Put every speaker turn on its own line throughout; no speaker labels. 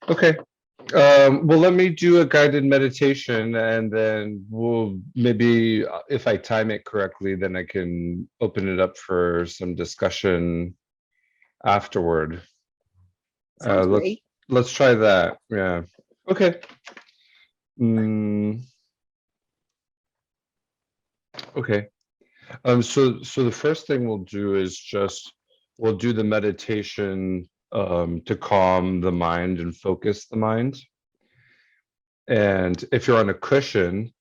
Okay. Well, let me do a guided meditation, and then we'll maybe, if I time it correctly, then I can open it up for some discussion afterward. Uh,
Sounds
let's
great.
let's try that. Yeah. Okay. Mm, okay. So the first thing we'll do is just we'll do the meditation to calm the mind and focus the mind. And if you're on a cushion,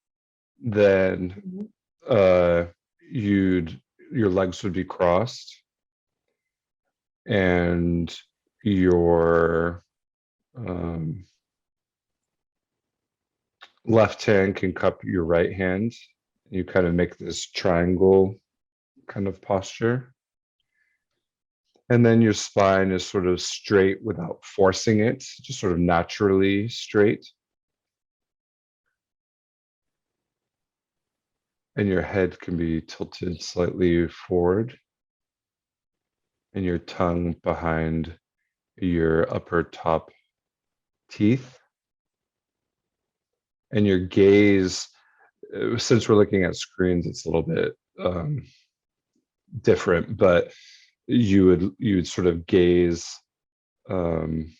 then
Mhm.
uh, you'd your legs would be crossed and your um, left hand can cup your right hand. You kind of make this triangle kind of posture. And then your spine is sort of straight without forcing it, just sort of naturally straight. And your head can be tilted slightly forward, and your tongue behind your upper top teeth. And your gaze, since we're looking at screens, it's a little bit different, but you would sort of gaze um,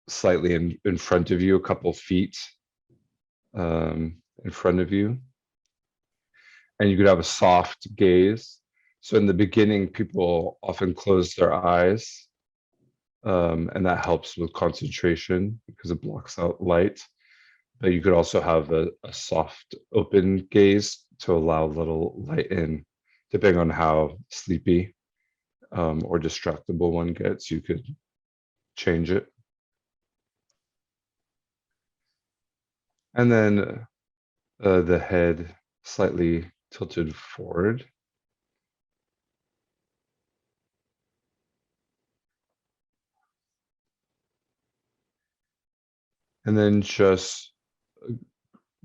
slightly in front of you, a couple feet in front of you, and you could have a soft gaze. So in the beginning, people often close their eyes, and that helps with concentration because it blocks out light. But you could also have a soft open gaze to allow a little light in, depending on how sleepy or distractible one gets. You could change it. And then the head slightly tilted forward. And then just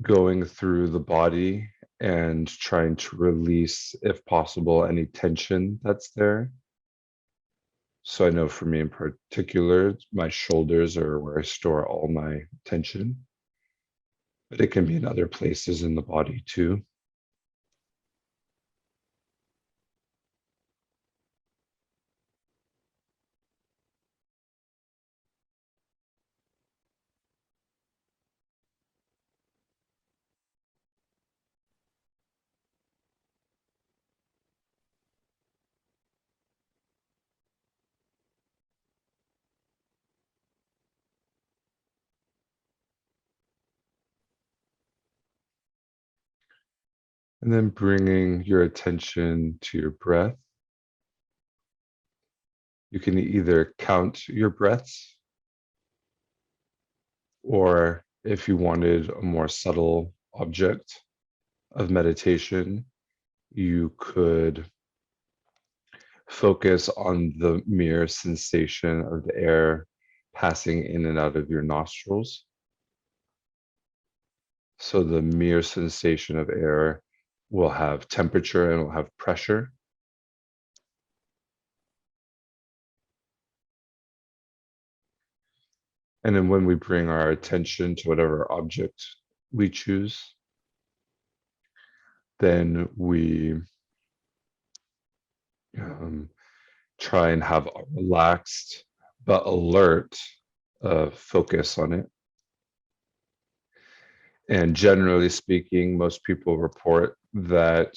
going through the body and trying to release, if possible, any tension that's there. So I know for me in particular, my shoulders are where I store all my tension, but it can be in other places in the body too. And then bringing your attention to your breath. You can either count your breaths, or if you wanted a more subtle object of meditation, you could focus on the mere sensation of the air passing in and out of your nostrils. So the mere sensation of air will have temperature and will have pressure. And then when we bring our attention to whatever object we choose, then we um, try and have a relaxed but alert focus on it. And generally speaking, most people report that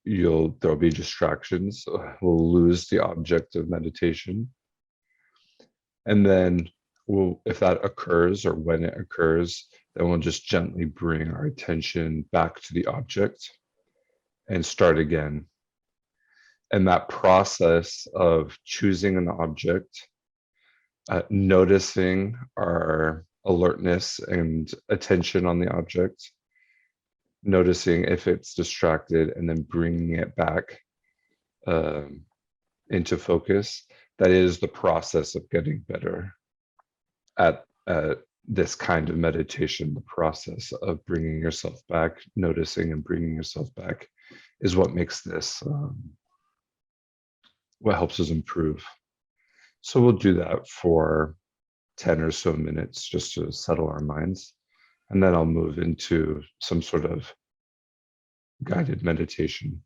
there'll be distractions, we'll lose the object of meditation. And then if that occurs or when it occurs, then we'll just gently bring our attention back to the object and start again. And that process of choosing an object, noticing our alertness and attention on the object, noticing if it's distracted, and then bringing it back um, into focus. That is the process of getting better at this kind of meditation. The process of bringing yourself back, noticing and bringing yourself back, is what makes this what helps us improve. So we'll do that for 10 or so minutes just to settle our minds. And then I'll move into some sort of guided meditation.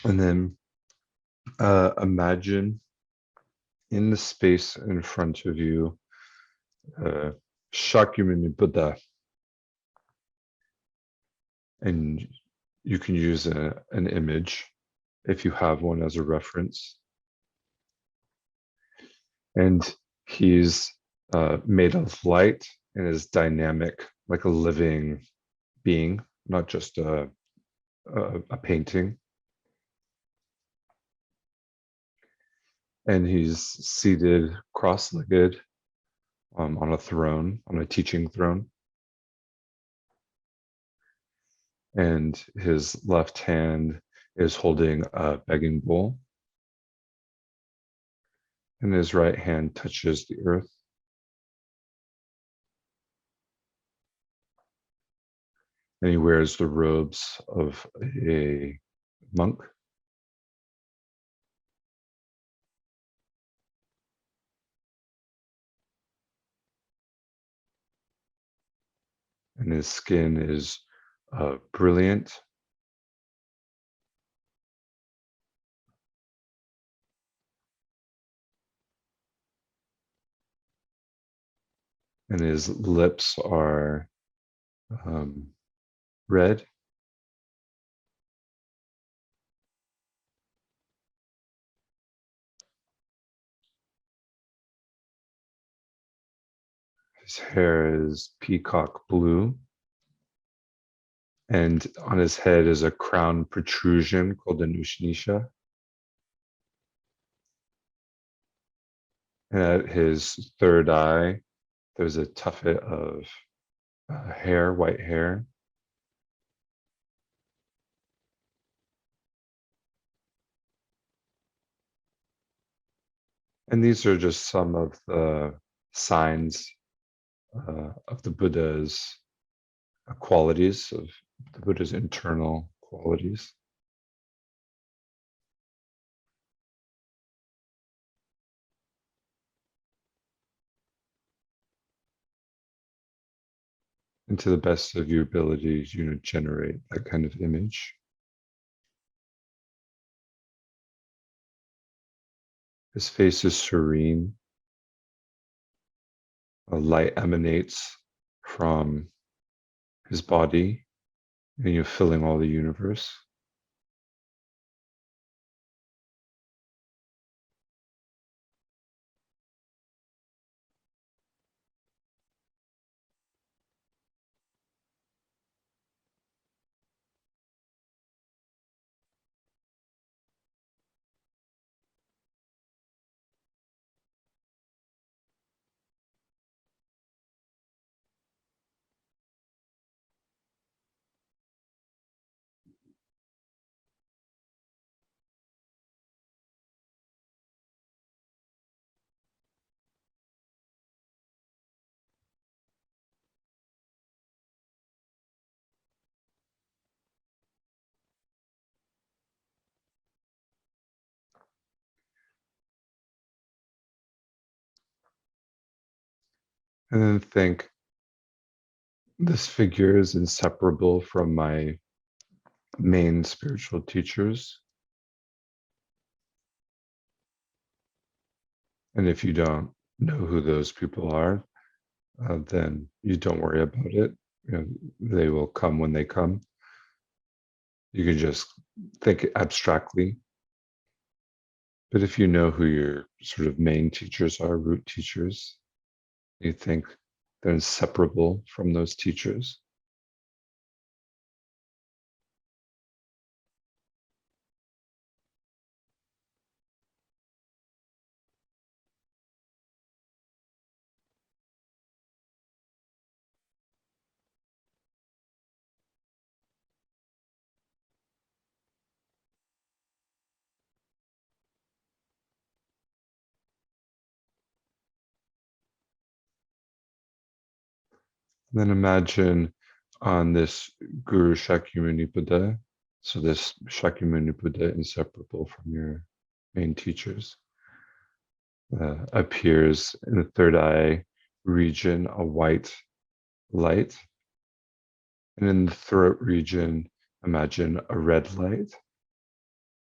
And then imagine in the space in front of you, Shakyamuni Buddha, and you can use an image if you have one as a reference. And he's made of light and is dynamic, like a living being, not just a painting. And he's seated cross-legged on a throne, on a teaching throne. And his left hand is holding a begging bowl. And his right hand touches the earth. And he wears the robes of a monk. And his skin is brilliant. And his lips are red. His hair is peacock blue. And on his head is a crown protrusion called an ushnisha. And at his third eye, there's a tuffet of hair, white hair. And these are just some of the signs of the Buddha's qualities, of the Buddha's internal qualities. And to the best of your abilities, generate that kind of image. His face is serene. A light emanates from his body, and you're filling all the universe. And then think, this figure is inseparable from my main spiritual teachers. And if you don't know who those people are, then you don't worry about it. They will come when they come. You can just think abstractly. But if you know who your sort of main teachers are, root teachers, you think they're inseparable from those teachers. And then imagine on this Guru Shakyamuni Buddha, so this Shakyamuni Buddha inseparable from your main teachers, appears in the third eye region, a white light. And in the throat region, imagine a red light.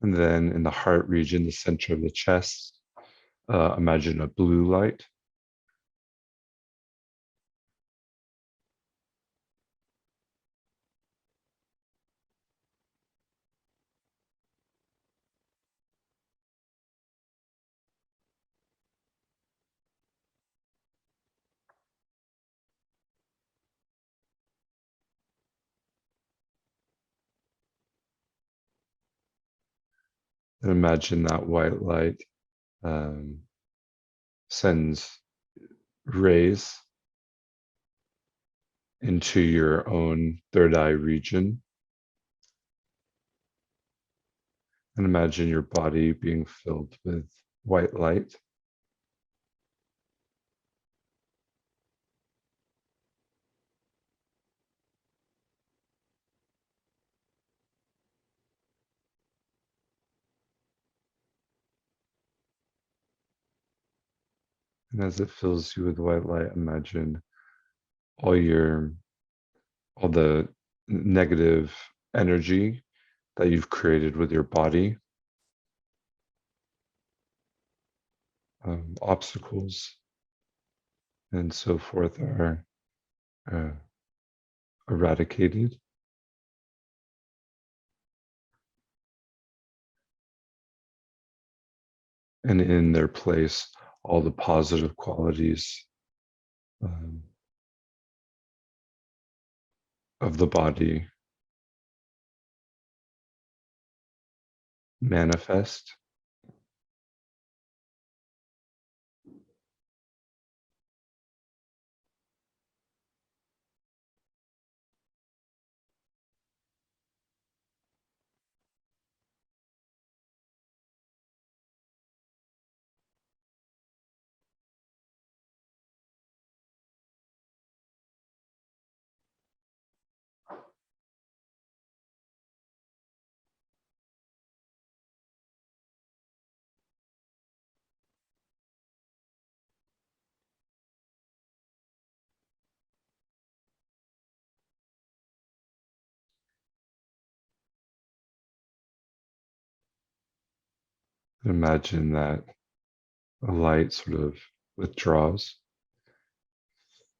And then in the heart region, the center of the chest, imagine a blue light. And imagine that white light um, sends rays into your own third eye region. And imagine your body being filled with white light. And as it fills you with white light, imagine all the negative energy that you've created with your body, obstacles and so forth are uh, eradicated. And in their place, all the positive qualities um, of the body manifest. Imagine that a light sort of withdraws,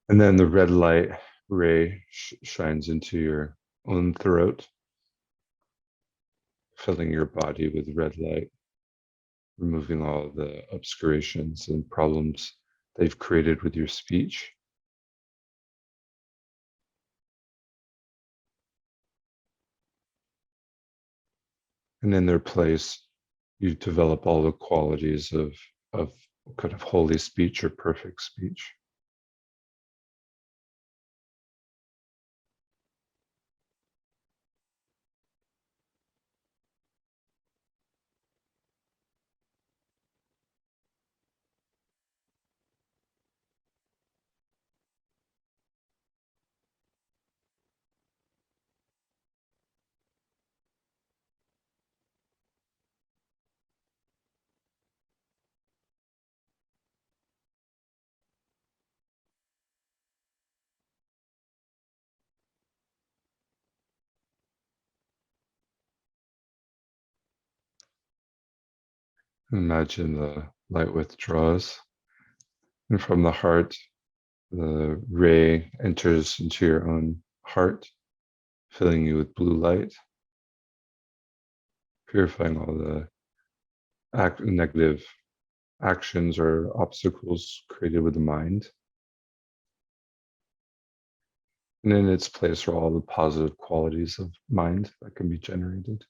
and then the red light ray shines into your own throat, filling your body with red light, removing all the obscurations and problems they've created with your speech. And in their place, you develop all the qualities of kind of holy speech or perfect speech. Imagine the light withdraws, and from the heart, the ray enters into your own heart, filling you with blue light, purifying all the negative actions or obstacles created with the mind. And in its place are all the positive qualities of mind that can be generated.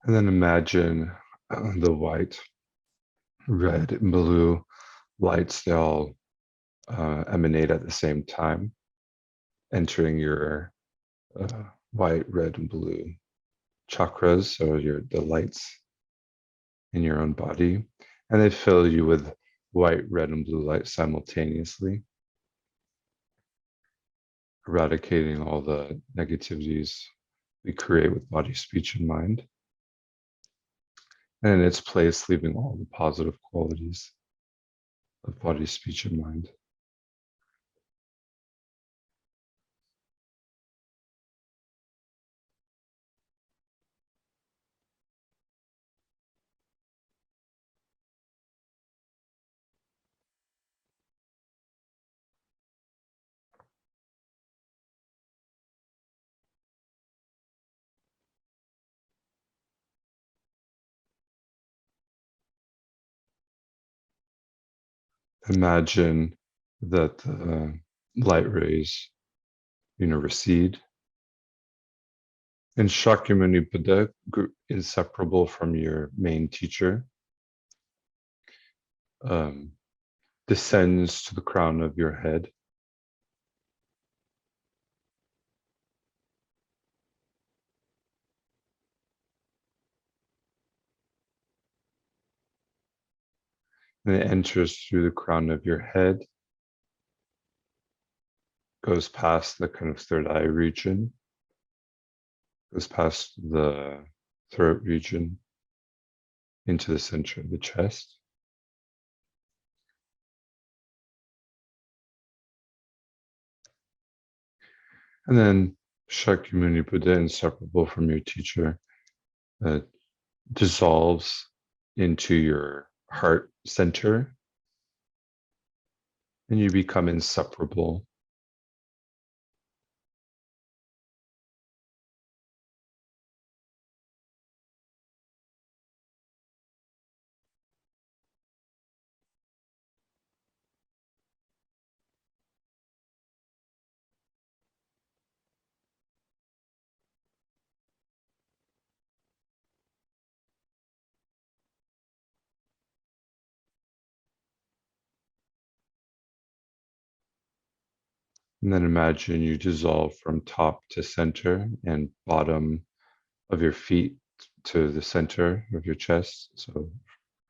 And then imagine the white, red, and blue lights, they all emanate at the same time, entering your white, red, and blue chakras, so the lights in your own body, and they fill you with white, red, and blue light simultaneously, eradicating all the negativities we create with body, speech, and mind. And in its place, leaving all the positive qualities of body, speech, and mind. Imagine that the light rays, recede. And Shakyamuni Buddha, inseparable from your main teacher, um, descends to the crown of your head. And it enters through the crown of your head, goes past the kind of third eye region, goes past the throat region into the center of the chest. And then Shakyamuni Buddha, inseparable from your teacher, dissolves into your heart center, and you become inseparable. And then imagine you dissolve from top to center and bottom of your feet to the center of your chest. So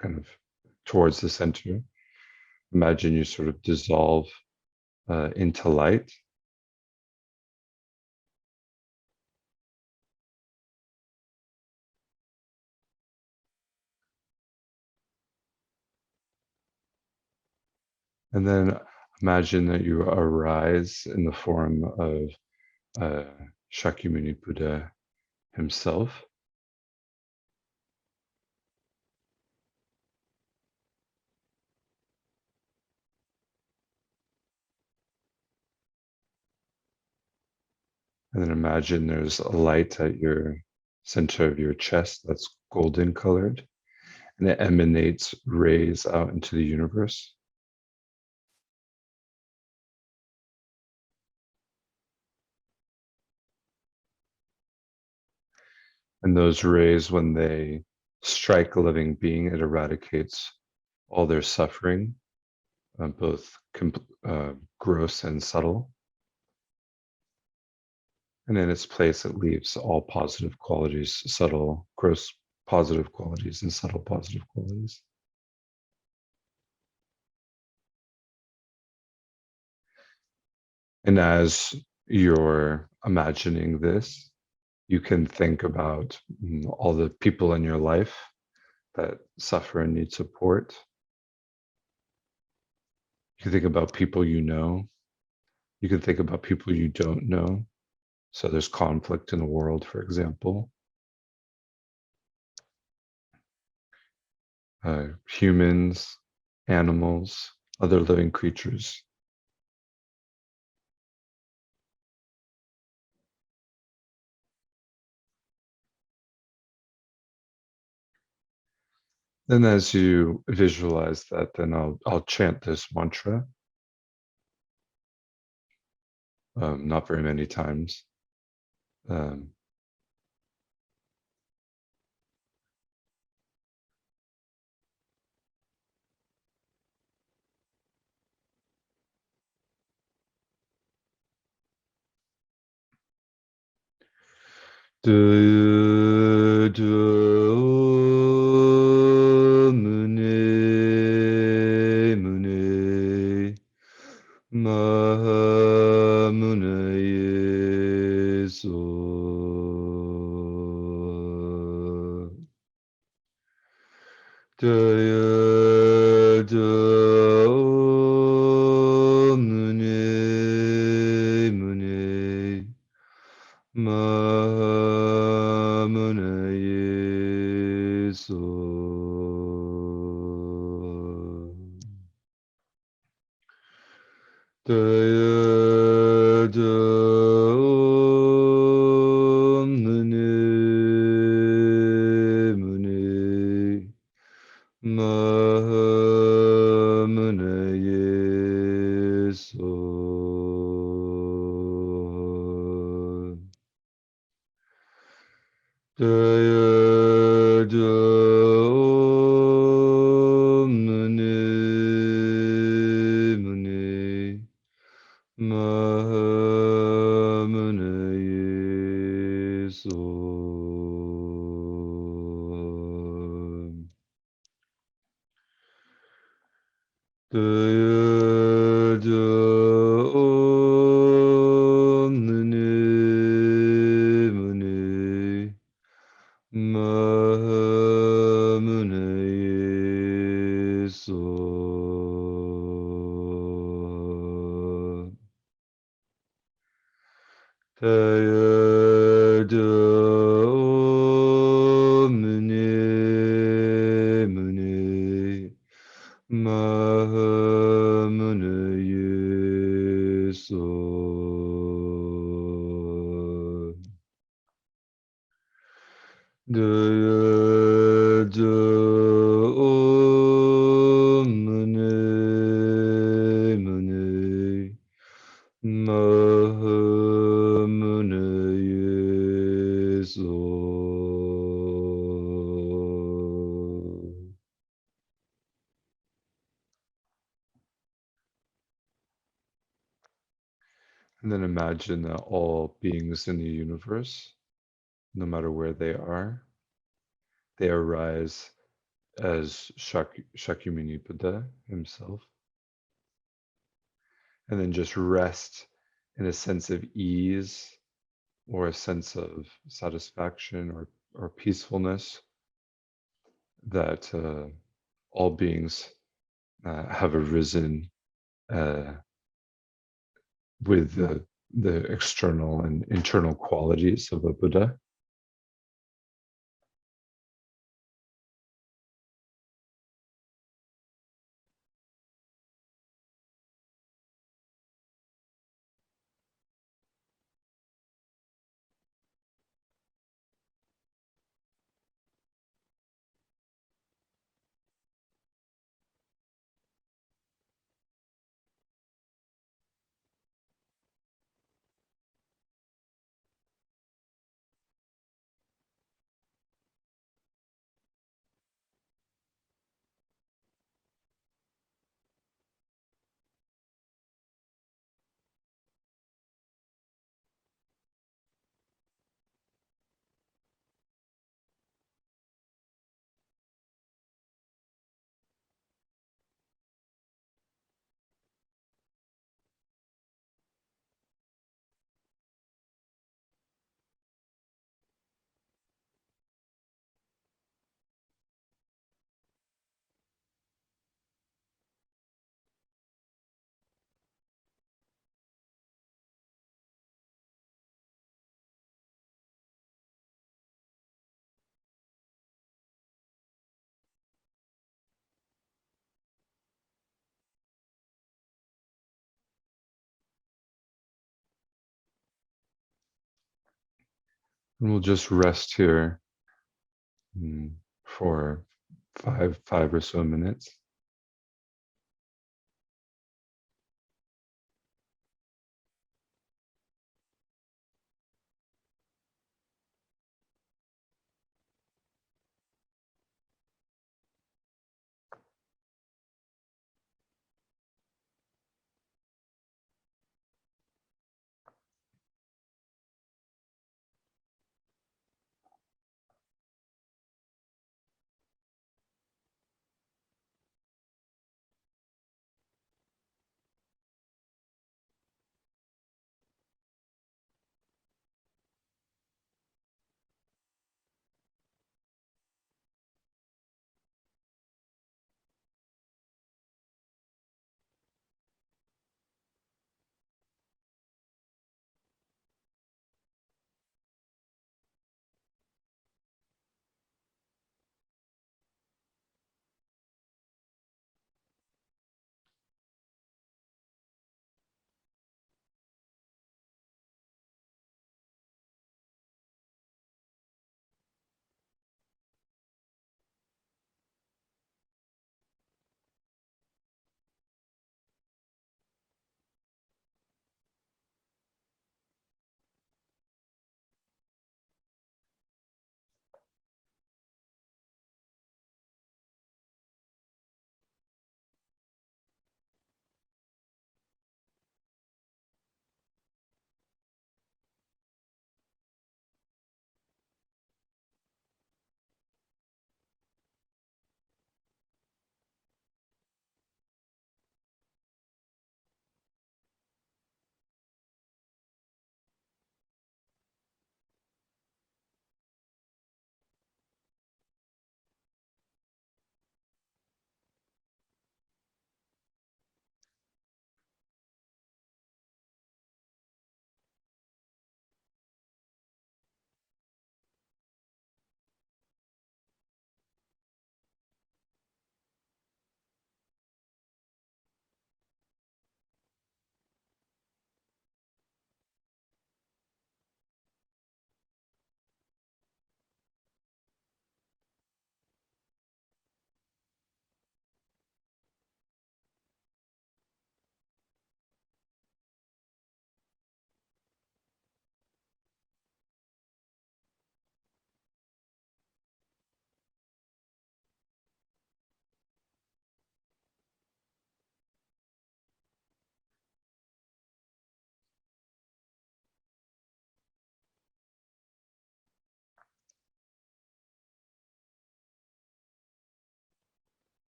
kind of towards the center. Imagine you sort of dissolve into light. And then imagine that you arise in the form of Shakyamuni Buddha himself. And then imagine there's a light at your center of your chest that's golden colored, and it emanates rays out into the universe. And those rays, when they strike a living being, it eradicates all their suffering, both gross and subtle. And in its place, it leaves all positive qualities, subtle, gross positive qualities, and subtle positive qualities. And as you're imagining this, you can think about all the people in your life that suffer and need support. You can think about people you know. You can think about people you don't know. So there's conflict in the world, for example. Humans, animals, other living creatures. Then as you visualize that, then I'll chant this mantra, not very many times. Um, Du du mune Jaya Jaya Mune Mune Mahamune So Jaya Jaya Mune Mune Mahamune So Jaya Jaya Mune Mune Mahamune So Jaya Jaya Mune Mune Mahamune So Jaya Jaya Mune Mune Mahamune So Jaya Jaya Mune Mune Mahamune So And then imagine that all beings in the universe, no matter where they arise as Shakyamuni Buddha himself, and then just rest in a sense of ease or a sense of satisfaction or peacefulness that all beings have arisen uh, with the external and internal qualities of a Buddha. And we'll just rest here for five or so minutes.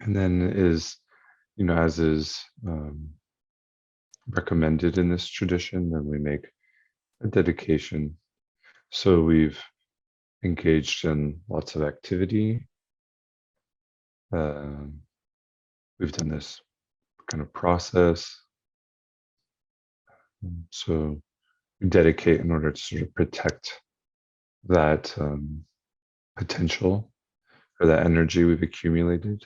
And then as is recommended in this tradition, then we make a dedication. So we've engaged in lots of activity. We've done this kind of process. So we dedicate in order to sort of protect that potential or that energy we've accumulated.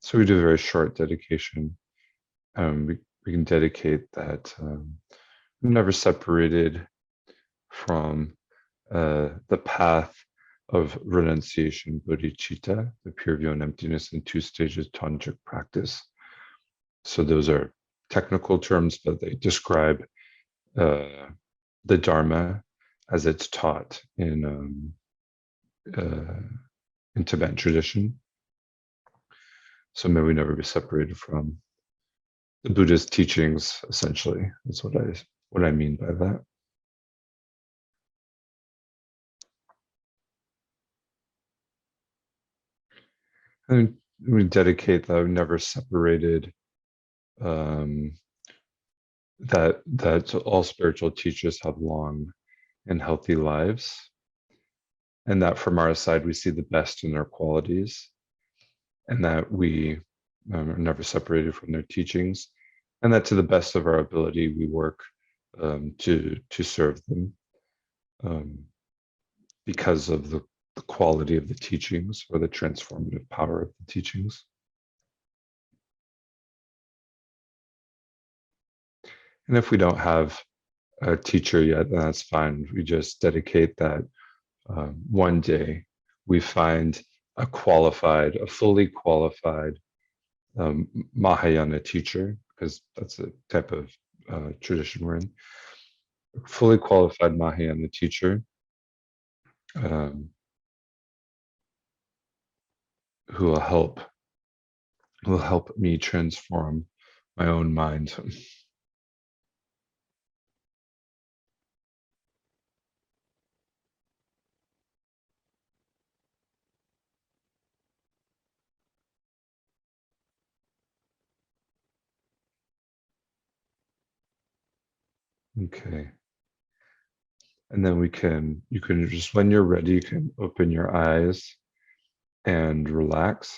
So we do a very short dedication. We can dedicate that we're never separated from the path of renunciation, bodhicitta, the pure view and emptiness in 2 stages tantric practice. So those are technical terms, but they describe the Dharma as it's taught in Tibetan tradition. So may we never be separated from the Buddhist teachings. Essentially, that's what I mean by that. And we dedicate that we've never separated. That all spiritual teachers have long and healthy lives, and that from our side we see the best in their qualities, and that we are never separated from their teachings, and that to the best of our ability we work to serve them because of the quality of the teachings or the transformative power of the teachings. And if we don't have a teacher yet, then that's fine. We just dedicate that one day we find a fully qualified Mahayana teacher, because that's the type of tradition we're in. A fully qualified Mahayana teacher who will help me transform my own mind. Okay. And then you can just, when you're ready, you can open your eyes and relax.